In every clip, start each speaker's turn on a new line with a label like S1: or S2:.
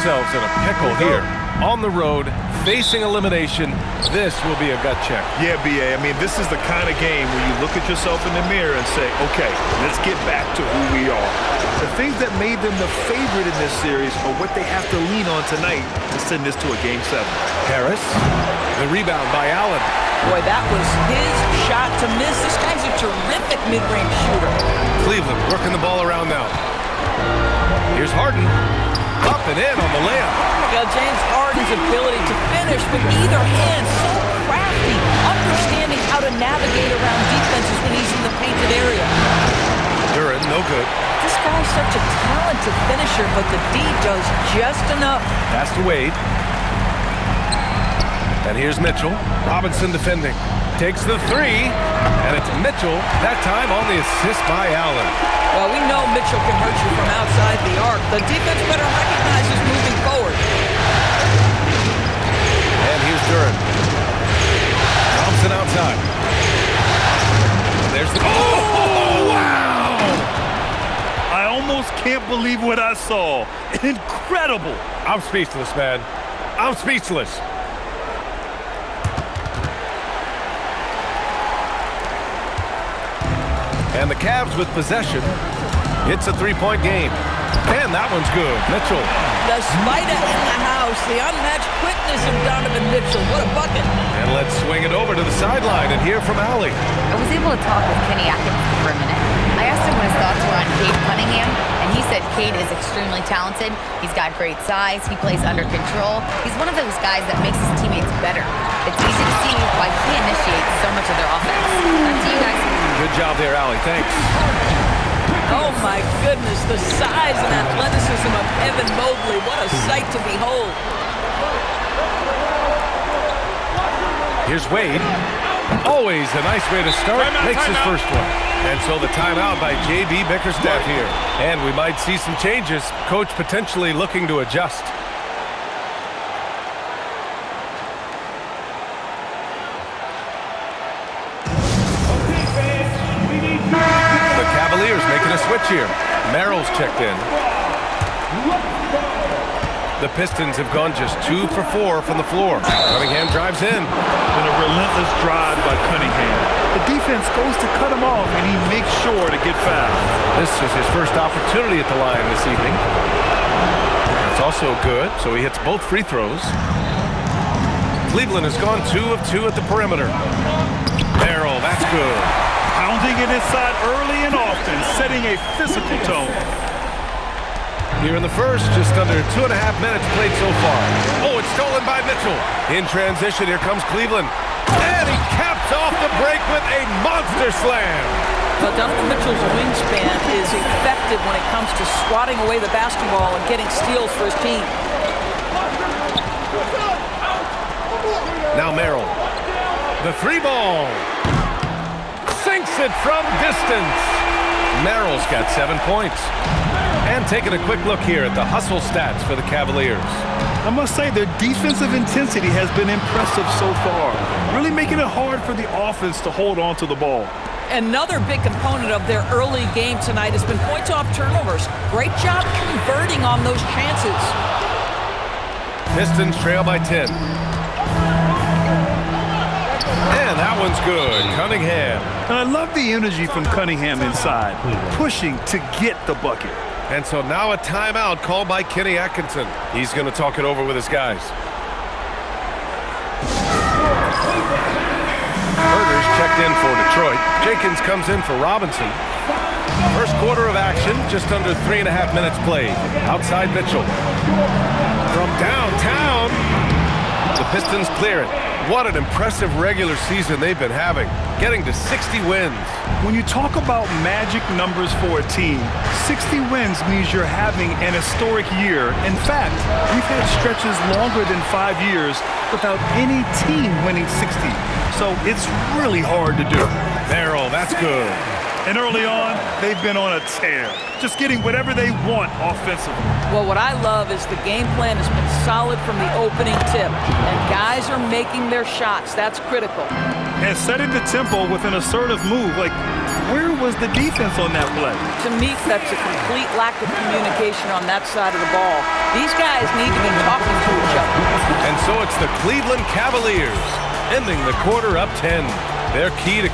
S1: themselves in a pickle here. On the road, facing elimination, this will be a gut check.
S2: Yeah, B.A., I mean, this is the kind of game where you look at yourself in the mirror and say, okay, let's get back to who we are. The things that made them the favorite in this series are what they have to lean on tonight to send this to a Game 7.
S1: Harris, the rebound by Allen.
S3: Boy, that was his shot to miss. This guy's a terrific mid-range shooter.
S1: Cleveland working the ball around now. Here's Harden. Up and in on the layup.
S3: James Harden's ability to finish with either hand, so crafty, understanding how to navigate around defenses when he's in the painted area.
S1: Duran, no good.
S3: This guy's such a talented finisher, but the D does just enough.
S1: Pass to Wade. And here's Mitchell. Robinson defending. Takes the three, and it's Mitchell, that time on the assist by Allen.
S3: Well, we know Mitchell can hurt you from outside the arc. The defense better recognize his moving forward.
S1: And here's Duran. Thompson outside. There's the... Oh, wow!
S2: I almost can't believe what I saw. Incredible.
S1: I'm speechless, man. I'm speechless. And the Cavs with possession. It's a three-point game. And that one's good. Mitchell.
S3: The spider in the house. The unmatched quickness of Donovan Mitchell. What a bucket.
S1: And let's swing it over to the sideline and hear from Allie.
S4: I was able to talk with Kenny Atkinson for a minute. I asked him what his thoughts were on Cade Cunningham, and he said Cade is extremely talented. He's got great size. He plays under control. He's one of those guys that makes his teammates better. It's easy to see why he initiates so much of their offense. Back to you guys.
S1: Good job there, Allie. Thanks.
S3: Oh, my goodness. The size and athleticism of Evan Mobley. What a sight to behold.
S1: Here's Wade. Always a nice way to start. Makes his first one. And so the timeout by J.B. Bickerstaff here. And we might see some changes. Coach potentially looking to adjust. The Cavaliers making a switch here. Merrill's checked in. The Pistons have gone just 2 for 4 from the floor. Cunningham drives in.
S2: And a relentless drive by Cunningham. The defense goes to cut him off, and he makes sure to get fouled.
S1: This is his first opportunity at the line this evening. It's also good, so he hits both free throws. Cleveland has gone 2 of 2 at the perimeter. Merrill, that's good.
S2: Pounding it inside early and often, setting a physical tone.
S1: Here in the first, just under 2.5 minutes played so far. Oh, it's stolen by Mitchell. In transition, here comes Cleveland. And he caps off the break with a monster slam.
S3: Well, Donovan Mitchell's wingspan is effective when it comes to swatting away the basketball and getting steals for his team.
S1: Now Merrill. The three ball. Sinks it from distance. Merrill's got 7 points. And taking a quick look here at the hustle stats for the Cavaliers.
S2: I must say their defensive intensity has been impressive so far, really making it hard for the offense to hold on to the ball.
S3: Another big component of their early game tonight has been points off turnovers. Great job converting on those chances.
S1: Pistons trail by 10. And that one's good. Cunningham.
S2: And I love the energy from Cunningham inside, pushing to get the bucket.
S1: And so now a timeout called by Kenny Atkinson. He's going to talk it over with his guys. Herder's checked in for Detroit. Jenkins comes in for Robinson. First quarter of action, just under 3.5 minutes played. Outside Mitchell. From downtown, the Pistons clear it. What an impressive regular season they've been having, getting to 60 wins.
S2: When you talk about magic numbers for a team, 60 wins means you're having an historic year. In fact, we've had stretches longer than 5 years without any team winning 60. So it's really hard to do.
S1: Merrill, that's good.
S2: And early on, they've been on a tear, just getting whatever they want offensively.
S3: Well, what I love is the game plan has been solid from the opening tip, and guys are making their shots. That's critical.
S2: And setting the tempo with an assertive move, like Where was the defense on that play?
S3: To me, that's a complete lack of communication on that side of the ball. These guys need to be talking to each other.
S1: And so it's the Cleveland Cavaliers ending the quarter up 10. Their key to...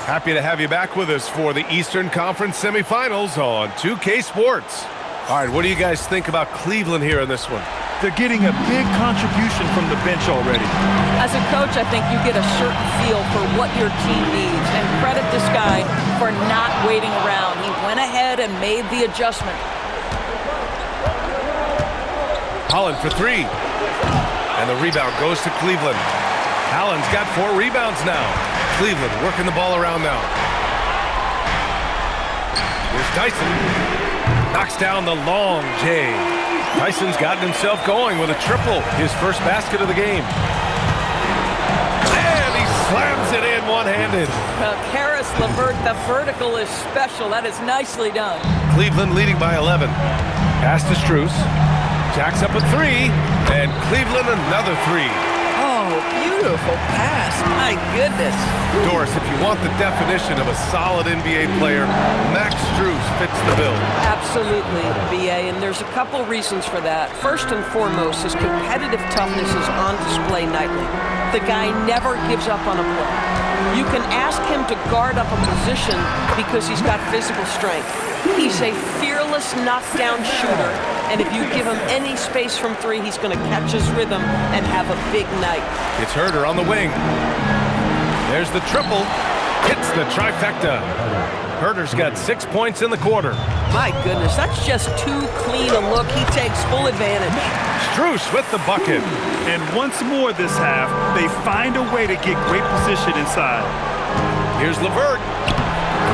S1: Happy to have you back with us for the Eastern Conference semifinals on 2K Sports. All right, what do you guys think about Cleveland here in this one?
S2: They're getting a big contribution from the bench already.
S3: As a coach, I think you get a certain feel for what your team needs. And credit this guy for not waiting around. He went ahead and made the adjustment.
S1: Holland for three. And the rebound goes to Cleveland. Allen's got 4 rebounds now. Cleveland working the ball around now. Here's Tyson. Knocks down the long J. Tyson's gotten himself going with a triple. His first basket of the game. And he slams it in one-handed.
S3: Well, Karis LeVert, the vertical is special. That is nicely done.
S1: Cleveland leading by 11. Pass to Strus. Jacks up a 3. And Cleveland another 3.
S3: Oh, beautiful pass. My goodness.
S1: Doris, if you want the definition of a solid NBA player, Max Strus fits the bill.
S3: Absolutely, BA, and there's a couple reasons for that. First and foremost, his competitive toughness is on display nightly. The guy never gives up on a play. You can ask him to guard up a position because he's got physical strength. He's a fearless knockdown shooter, and if you give him any space from 3, he's going to catch his rhythm and have a big night.
S1: It's Herder on the wing. There's the triple. Hits the trifecta. Herder's got 6 points in the quarter.
S3: My goodness, that's just too clean a look. He takes full advantage.
S1: Strus with the bucket.
S2: And once more this half, they find a way to get great position inside.
S1: Here's LeVert.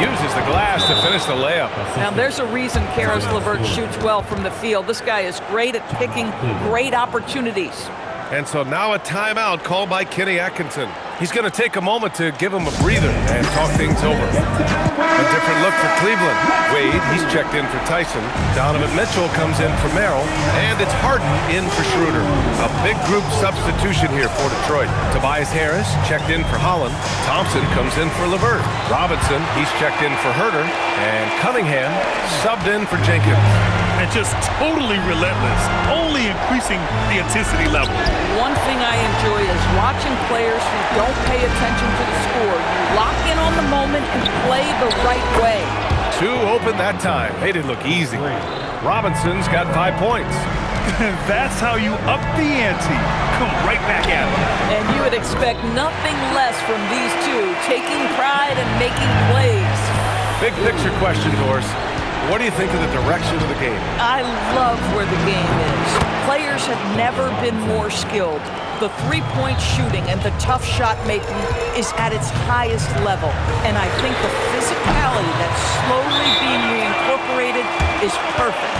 S1: Uses the glass to finish the layup.
S3: Now there's a reason Karis LeVert shoots well from the field. This guy is great at picking great opportunities.
S1: And so now a timeout called by Kenny Atkinson. He's going to take a moment to give him a breather and talk things over. A different look for Cleveland. Wade, he's checked in for Tyson. Donovan Mitchell comes in for Merrill. And it's Harden in for Schroeder. A big group substitution here for Detroit. Tobias Harris checked in for Holland. Thompson comes in for LeVert. Robinson, he's checked in for Herder. And Cunningham subbed in for Jenkins.
S2: And just totally relentless, only increasing the intensity level.
S3: One thing I enjoy is watching players who don't pay attention to the score. You lock in on the moment and play the right way.
S1: 2 open that time. Made it look easy. Robinson's got 5 points.
S2: That's how you up the ante. Come right back at it.
S3: And you would expect nothing less from these two, taking pride and making plays.
S1: Big picture question, Doris. What do you think of the direction of the game?
S3: I love where the game is. Players have never been more skilled. The three-point shooting and the tough shot making is at its highest level. And I think the physicality that's slowly being reincorporated is perfect.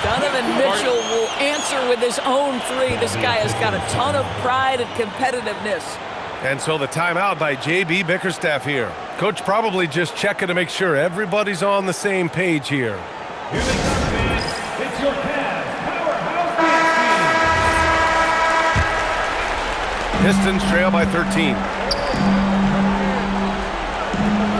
S3: Donovan Mitchell will answer with his own 3. This guy has got a ton of pride and competitiveness.
S1: And so the timeout by J.B. Bickerstaff here. Coach probably just checking to make sure everybody's on the same page here.
S5: It's your Cavs powerhouse.
S1: Pistons trail by 13.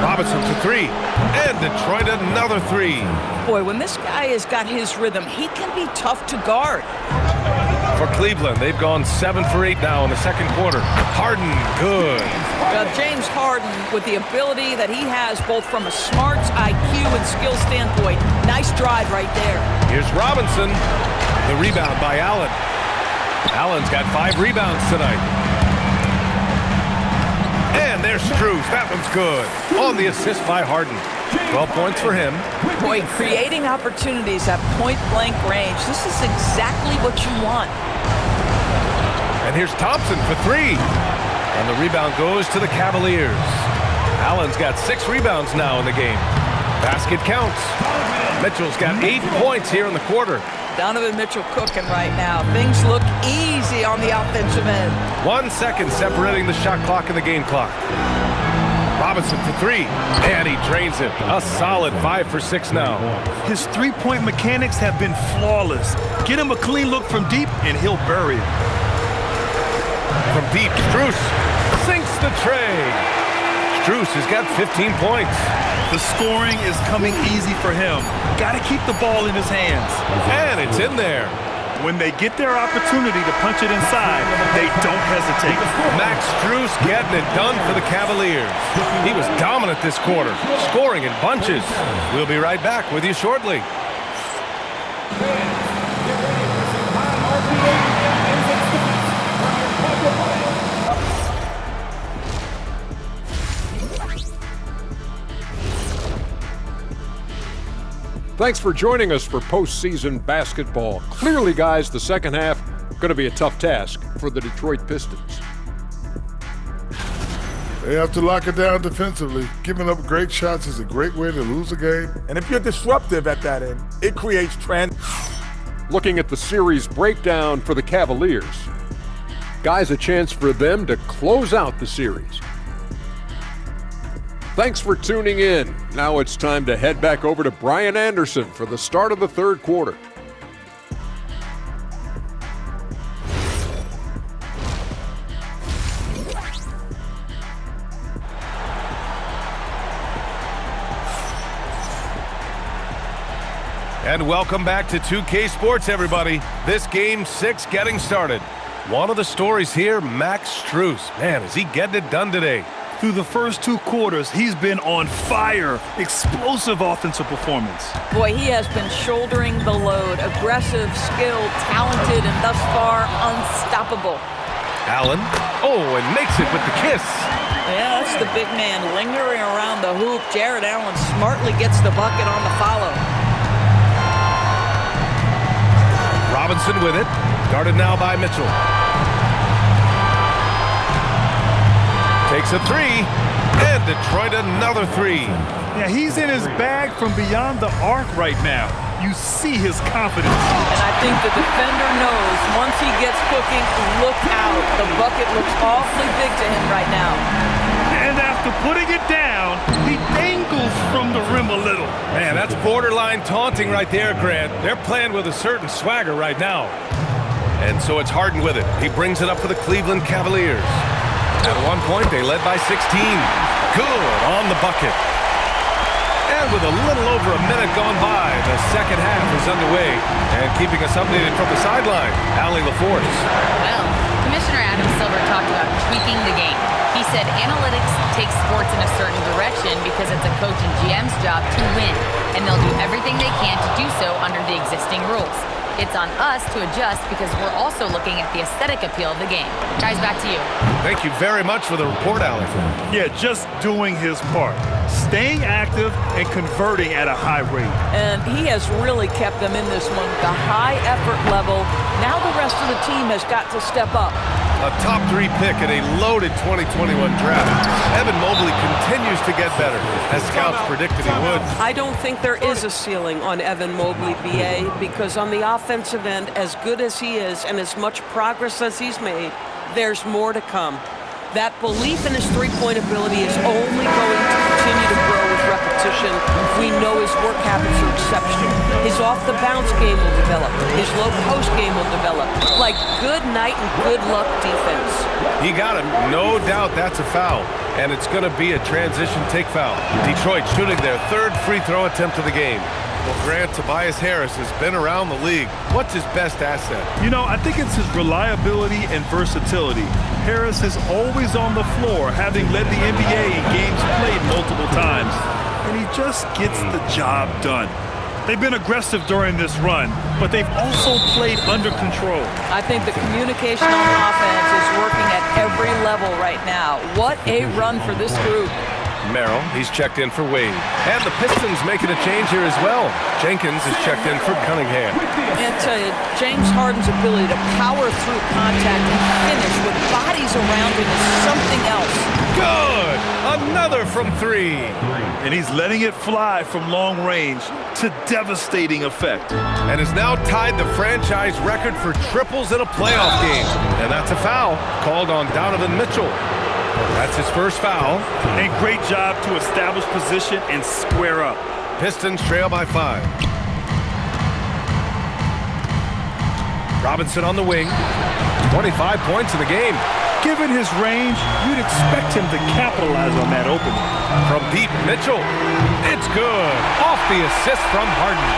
S1: Robinson to 3. And Detroit another 3.
S3: Boy, when this guy has got his rhythm, he can be tough to guard.
S1: For Cleveland, they've gone 7 for 8 now in the second quarter. Harden, good.
S3: James Harden, with the ability that he has both from a smarts, IQ, and skill standpoint, nice drive right there.
S1: Here's Robinson. The rebound by Allen. Allen's got 5 rebounds tonight. And there's Strus. That one's good. On the assist by Harden. 12 points for him.
S3: Boy, creating opportunities at point-blank range. This is exactly what you want.
S1: And here's Thompson for 3. And the rebound goes to the Cavaliers. Allen's got 6 rebounds now in the game. Basket counts. Mitchell's got 8 points here in the quarter.
S3: Donovan Mitchell cooking right now. Things look easy on the offensive end.
S1: 1 second separating the shot clock and the game clock. Robinson for 3, and he drains it. A solid 5 for 6 now.
S2: His three-point mechanics have been flawless. Get him a clean look from deep, and he'll bury it.
S1: From deep, Strus sinks the tray. Strus has got 15 points.
S2: The scoring is coming easy for him. Got to keep the ball in his hands.
S1: And it's in there.
S2: When they get their opportunity to punch it inside, they don't hesitate.
S1: Max Strus getting it done for the Cavaliers. He was dominant this quarter, scoring in bunches. We'll be right back with you shortly.
S5: Thanks for joining us for postseason basketball. Clearly, guys, the second half going to be a tough task for the Detroit Pistons.
S6: They have to lock it down defensively. Giving up great shots is a great way to lose a game.
S7: And if you're disruptive at that end, it creates
S5: Looking at the series breakdown for the Cavaliers. Guys, a chance for them to close out the series. Thanks for tuning in. Now it's time to head back over to Brian Anderson for the start of the third quarter.
S1: And welcome back to 2K Sports, everybody. This Game 6 getting started. One of the stories here, Max Strus. Man, is he getting it done today?
S2: Through the first two quarters, he's been on fire. Explosive offensive performance.
S3: Boy, he has been shouldering the load. Aggressive, skilled, talented, and thus far unstoppable.
S1: Allen. Oh, and makes it with the kiss.
S3: Yeah, that's the big man lingering around the hoop. Jared Allen smartly gets the bucket on the follow.
S1: Robinson with it. Guarded now by Mitchell. Takes a three, and Detroit another three.
S2: Yeah, he's in his bag from beyond the arc right now. You see his confidence.
S3: And I think the defender knows once he gets cooking, look out. The bucket looks awfully big to him right now.
S2: And after putting it down, he dangles from the rim a little.
S1: Man, that's borderline taunting right there, Grant. They're playing with a certain swagger right now. And so it's Harden with it. He brings it up for the Cleveland Cavaliers. At one point, they led by 16. Good on the bucket. And with a little over a minute gone by, the second half is underway. And keeping us updated from the sideline, Allie LaForce.
S4: Well, Commissioner Adam Silver talked about tweaking the game. He said analytics take sports in a certain direction because it's a coach and GM's job to win, and they'll do everything they can to do so under the existing rules. It's on us to adjust because we're also looking at the aesthetic appeal of the game. Guys, back to you.
S1: Thank you very much for the report, Allie.
S2: Yeah, just doing his part. Staying active and converting at a high rate.
S3: And he has really kept them in this one. The high effort level. Now the rest of the team has got to step up.
S1: A top 3 pick in a loaded 2021 draft. Evan Mobley continues to get better, as scouts predicted he would.
S3: I don't think there is a ceiling on Evan Mobley, BA, because on the offensive end, as good as he is and as much progress as he's made, there's more to come. That belief in his three-point ability is only going to continue to grow with repetition. We know his work habits are exceptional. His off-the-bounce game will develop. His low-post game will develop. Like good night and good luck defense.
S1: He got him. No doubt that's a foul. And it's going to be a transition take foul. Detroit shooting their third free throw attempt of the game. Well, Grant, Tobias Harris has been around the league. What's his best asset?
S2: You know, I think it's his reliability and versatility. Harris is always on the floor, having led the NBA in games played multiple times. And he just gets the job done. They've been aggressive during this run, but they've also played under control.
S3: I think the communication on offense is working at every level right now. What a run for this group.
S1: Merrill, he's checked in for Wade. And the Pistons making a change here as well. Jenkins is checked in for Cunningham.
S3: And James Harden's ability to power through contact and finish with bodies around him is something else.
S1: Good! Another from 3.
S2: And he's letting it fly from long range to devastating effect.
S1: And has now tied the franchise record for triples in a playoff game. And that's a foul called on Donovan Mitchell. That's his first foul.
S2: And great job to establish position and square up.
S1: Pistons trail by 5. Robinson on the wing. 25 points in the game.
S2: Given his range, you'd expect him to capitalize on that opening.
S1: From deep, Mitchell. It's good. Off the assist from Harden.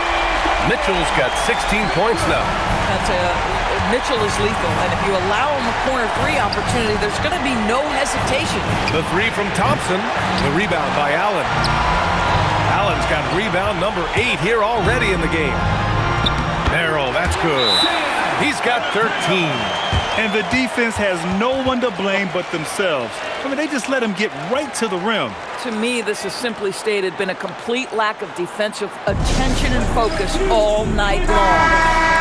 S1: Mitchell's got 16 points now.
S3: Mitchell is lethal, and if you allow him a corner three opportunity, there's going to be no hesitation.
S1: The three from Thompson. The rebound by Allen. Allen's got rebound number 8 here already in the game. Merrill, that's good. He's got 13.
S2: And the defense has no one to blame but themselves. I mean, they just let him get right to the rim.
S3: To me, this is simply stated been a complete lack of defensive attention and focus all night long.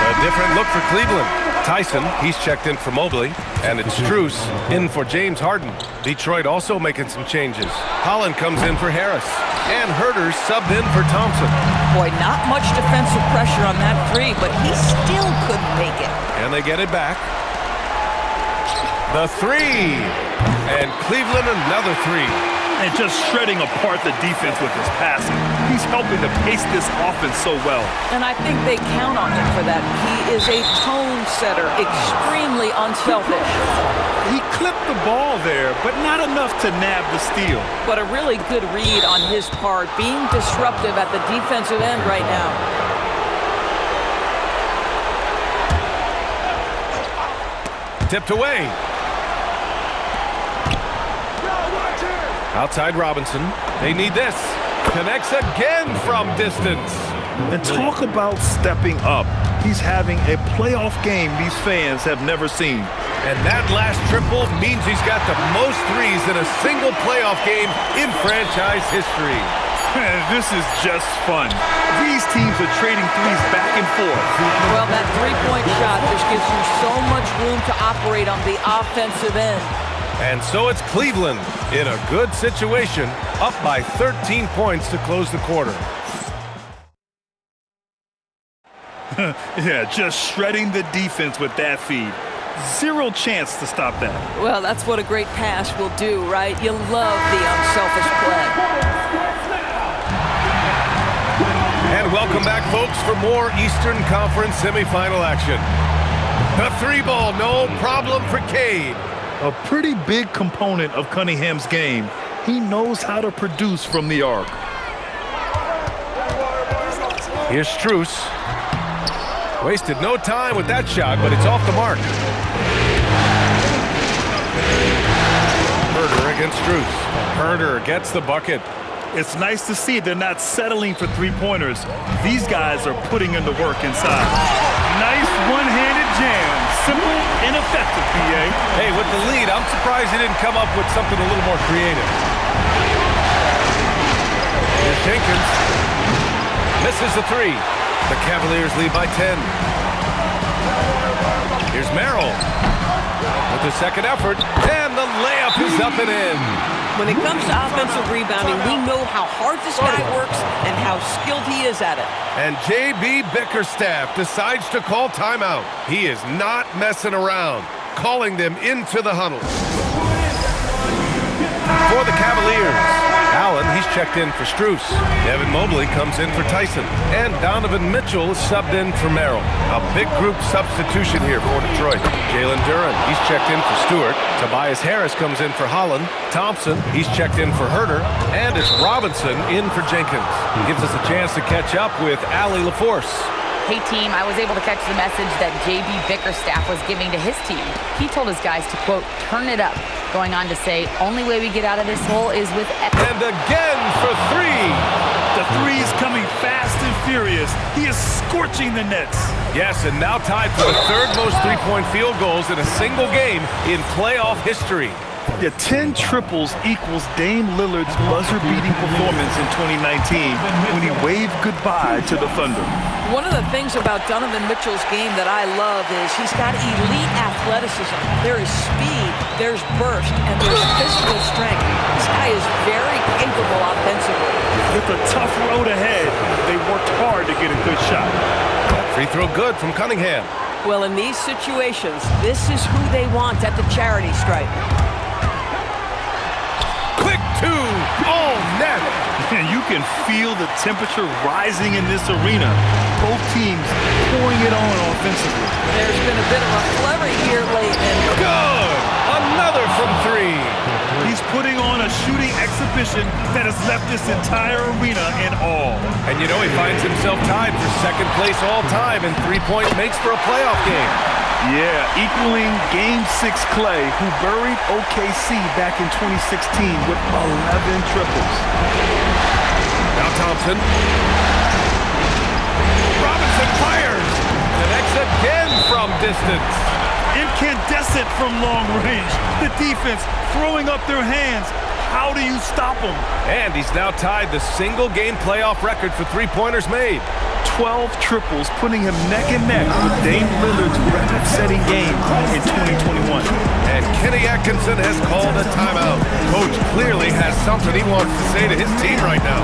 S1: A different look for Cleveland. Tyson, he's checked in for Mobley, and it's Strus in for James Harden. Detroit also making some changes. Holland comes in for Harris, and Herter's subbed in for Thompson.
S3: Boy, not much defensive pressure on that three, but he still couldn't make it.
S1: And they get it back. The three, and Cleveland another three.
S2: And just shredding apart the defense with his passing. He's helping to pace this offense so well.
S3: And I think they count on him for that. He is a tone setter, extremely unselfish.
S2: He clipped the ball there, but not enough to nab the steal.
S3: But a really good read on his part, being disruptive at the defensive end right now.
S1: Tipped away. Outside Robinson. They need this. Connects again from distance.
S2: And talk about stepping up. He's having a playoff game these fans have never seen.
S1: And that last triple means he's got the most threes in a single playoff game in franchise history.
S2: This is just fun. These teams are trading threes back and forth.
S3: Well, that three-point shot just gives you so much room to operate on the offensive end.
S1: And so it's Cleveland in a good situation, up by 13 points to close the quarter.
S2: Yeah, just shredding the defense with that feed. Zero chance to stop that.
S3: Well, that's what a great pass will do, right? You love the unselfish play.
S1: And welcome back, folks, for more Eastern Conference semifinal action. The three ball, no problem for Cade.
S2: A pretty big component of Cunningham's game. He knows how to produce from the arc.
S1: Here's Strus. Wasted no time with that shot, but it's off the mark. Herter against Strus. Herter gets the bucket.
S2: It's nice to see they're not settling for three-pointers. These guys are putting in the work inside. Nice one-handed jam. Simple and effective, PA.
S1: Hey, with the lead, I'm surprised he didn't come up with something a little more creative. Here's Jenkins. Misses the three. The Cavaliers lead by 10. Here's Merrill with the second effort, and the layup is up and in.
S3: When it comes to offensive rebounding, we know how hard this guy works and how skilled he is at it.
S1: And J.B. Bickerstaff decides to call timeout. He is not messing around, calling them into the huddle. For the Cavaliers, Allen, he's checked in for Strus. Evan Mobley comes in for Tyson. And Donovan Mitchell is subbed in for Merrill. A big group substitution here for Detroit. Jalen Duren, he's checked in for Stewart. Tobias Harris comes in for Holland. Thompson, he's checked in for Herter. And it's Robinson in for Jenkins. Gives us a chance to catch up with Allie LaForce.
S4: Hey, team, I was able to catch the message that J.B. Bickerstaff was giving to his team. He told his guys to, quote, turn it up, going on to say, only way we get out of this hole is with...
S1: And again for three.
S2: The three's coming fast and furious. He is scorching the nets.
S1: Yes, and now tied for the third most three-point field goals in a single game in playoff history.
S2: The 10 triples equals Dame Lillard's buzzer-beating performance in 2019 when he waved goodbye to the Thunder.
S3: One of the things about Donovan Mitchell's game that I love is he's got elite athleticism. There is speed, there's burst, and there's physical strength. This guy is very capable offensively.
S2: With a tough road ahead, they worked hard to get a good shot.
S1: Free throw good from Cunningham.
S3: Well, in these situations, this is who they want at the charity stripe.
S1: Quick two, all net.
S2: And you can feel the temperature rising in this arena. Both teams pouring it on offensively.
S3: There's been a bit of a flurry here late. And
S1: Good. Another another from three.
S2: He's putting on a shooting exhibition that has left this entire arena in awe.
S1: And you know he finds himself tied for second place all time in three-point makes for a playoff game.
S2: Yeah, equaling Game 6 Clay, who buried OKC back in 2016 with 11 triples.
S1: Now Thompson. Robinson fires. Connects again from distance.
S2: Incandescent from long range. The defense throwing up their hands. How do you stop him?
S1: And he's now tied the single-game playoff record for three-pointers made.
S2: 12 triples, putting him neck and neck with Dame Lillard's record-setting game in 2021.
S1: And Kenny Atkinson has called a timeout. Coach clearly has something he wants to say to his team right now.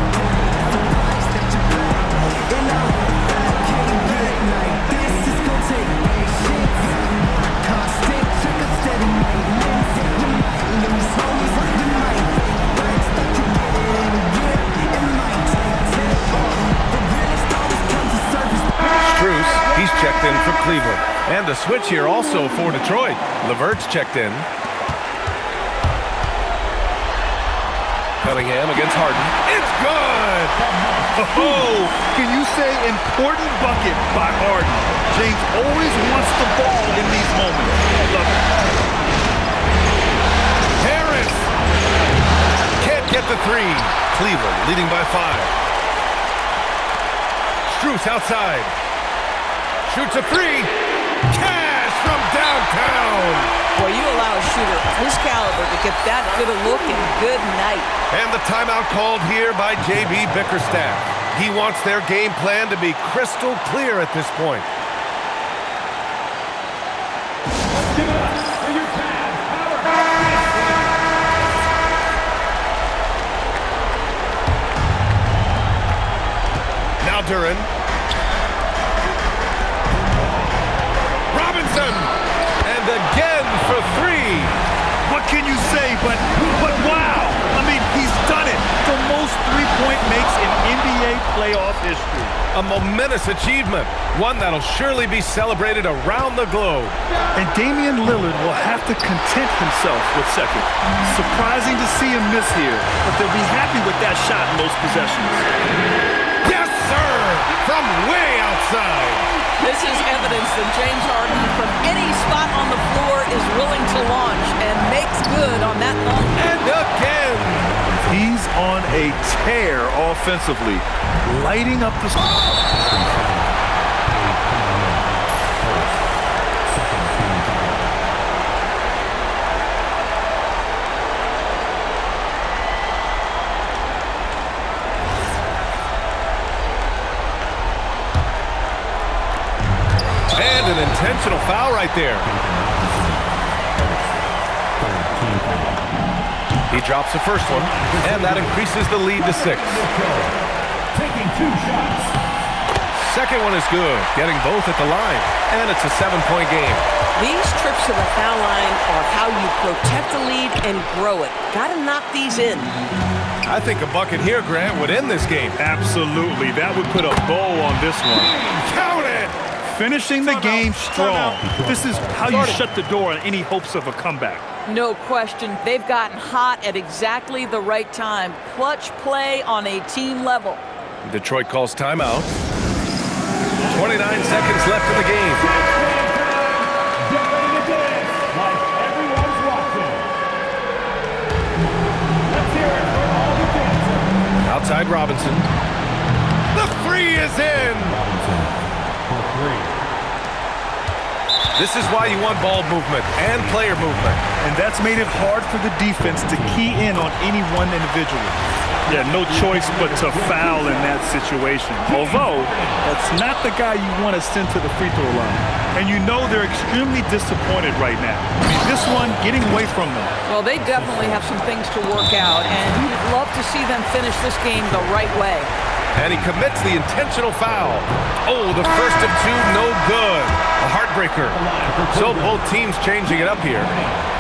S1: He's checked in for Cleveland. And a switch here also for Detroit. LeVert's checked in. Cunningham against Harden. It's good!
S2: Oh, can you say important bucket by Harden? James always wants the ball in these moments. Love it.
S1: Harris! Can't get the three. Cleveland leading by 5. Strus outside. Shoots a three. Cash from downtown.
S3: Boy, you allow a shooter of his caliber to get that good a look and good night.
S1: And the timeout called here by J.B. Bickerstaff. He wants their game plan to be crystal clear at this point. Now Duran. And again for three.
S2: What can you say but wow? I mean, he's done it. The most three-point makes in NBA playoff history.
S1: A momentous achievement. One that'll surely be celebrated around the globe.
S2: And Damian Lillard will have to content himself with second. Surprising to see him miss here, but they'll be happy with that shot in those possessions.
S1: Yes, sir! From way outside.
S3: This is evidence that James Harden, from any spot on the floor, is willing to launch and makes good on that long.
S1: And again!
S2: He's on a tear offensively, lighting up the...
S1: And an intentional foul right there. He drops the first one, and that increases the lead to 6.
S8: Taking 2 shots.
S1: Second one is good, getting both at the line, and it's a 7-point game.
S3: These trips to the foul line are how you protect the lead and grow it. Got to knock these in.
S1: I think a bucket here, Grant, would end this game.
S2: Absolutely. That would put a bow on this one.
S1: Count it!
S2: Finishing the game strong. This is how you shut the door on any hopes of a comeback.
S3: No question. They've gotten hot at exactly the right time. Clutch play on a team level.
S1: Detroit calls timeout. 29 seconds left in the game.
S8: Get ready to dance like everyone's watching. Let's hear it for all the dancers.
S1: Outside Robinson. The three is in! This is why you want ball movement and player movement.
S2: And that's made it hard for the defense to key in on any one individual. Yeah, no choice but to foul in that situation. Although, that's not the guy you want to send to the free throw line. And you know they're extremely disappointed right now. I mean, this one getting away from them.
S3: Well, they definitely have some things to work out, and you'd love to see them finish this game the right way.
S1: And he commits the intentional foul. Oh, the first of two, no good. A heartbreaker. So both teams changing it up here.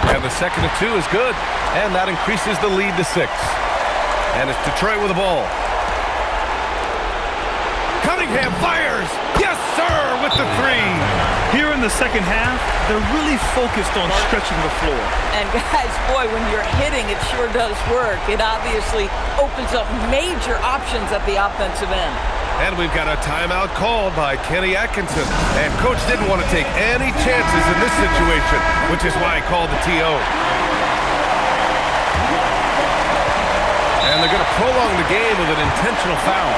S1: And the second of two is good. And that increases the lead to 6. And it's Detroit with the ball. Cunningham fires. Yes, sir, with the three.
S2: Here in the the second half, they're really focused on stretching the floor.
S3: And guys, boy, when you're hitting, it sure does work. It obviously opens up major options at the offensive end.
S1: And we've got a timeout called by Kenny Atkinson. And coach didn't want to take any chances in this situation, which is why he called the TO. And they're going to prolong the game with an intentional foul.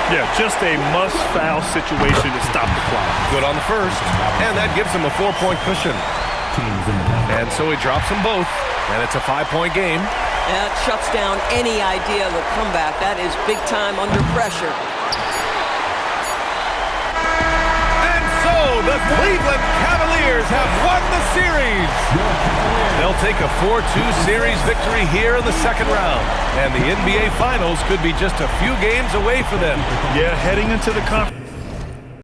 S2: Yeah, just a must-foul situation to stop the clock.
S1: Good on the first, and that gives him a 4-point cushion. And so he drops them both, and it's a 5-point game.
S3: That shuts down any idea of a comeback. That is big time under pressure.
S1: And so the Cleveland Cavaliers have won the series. They'll take a 4-2 series victory here in the second round. And the NBA Finals could be just a few games away for them.
S2: Yeah, heading into the conference.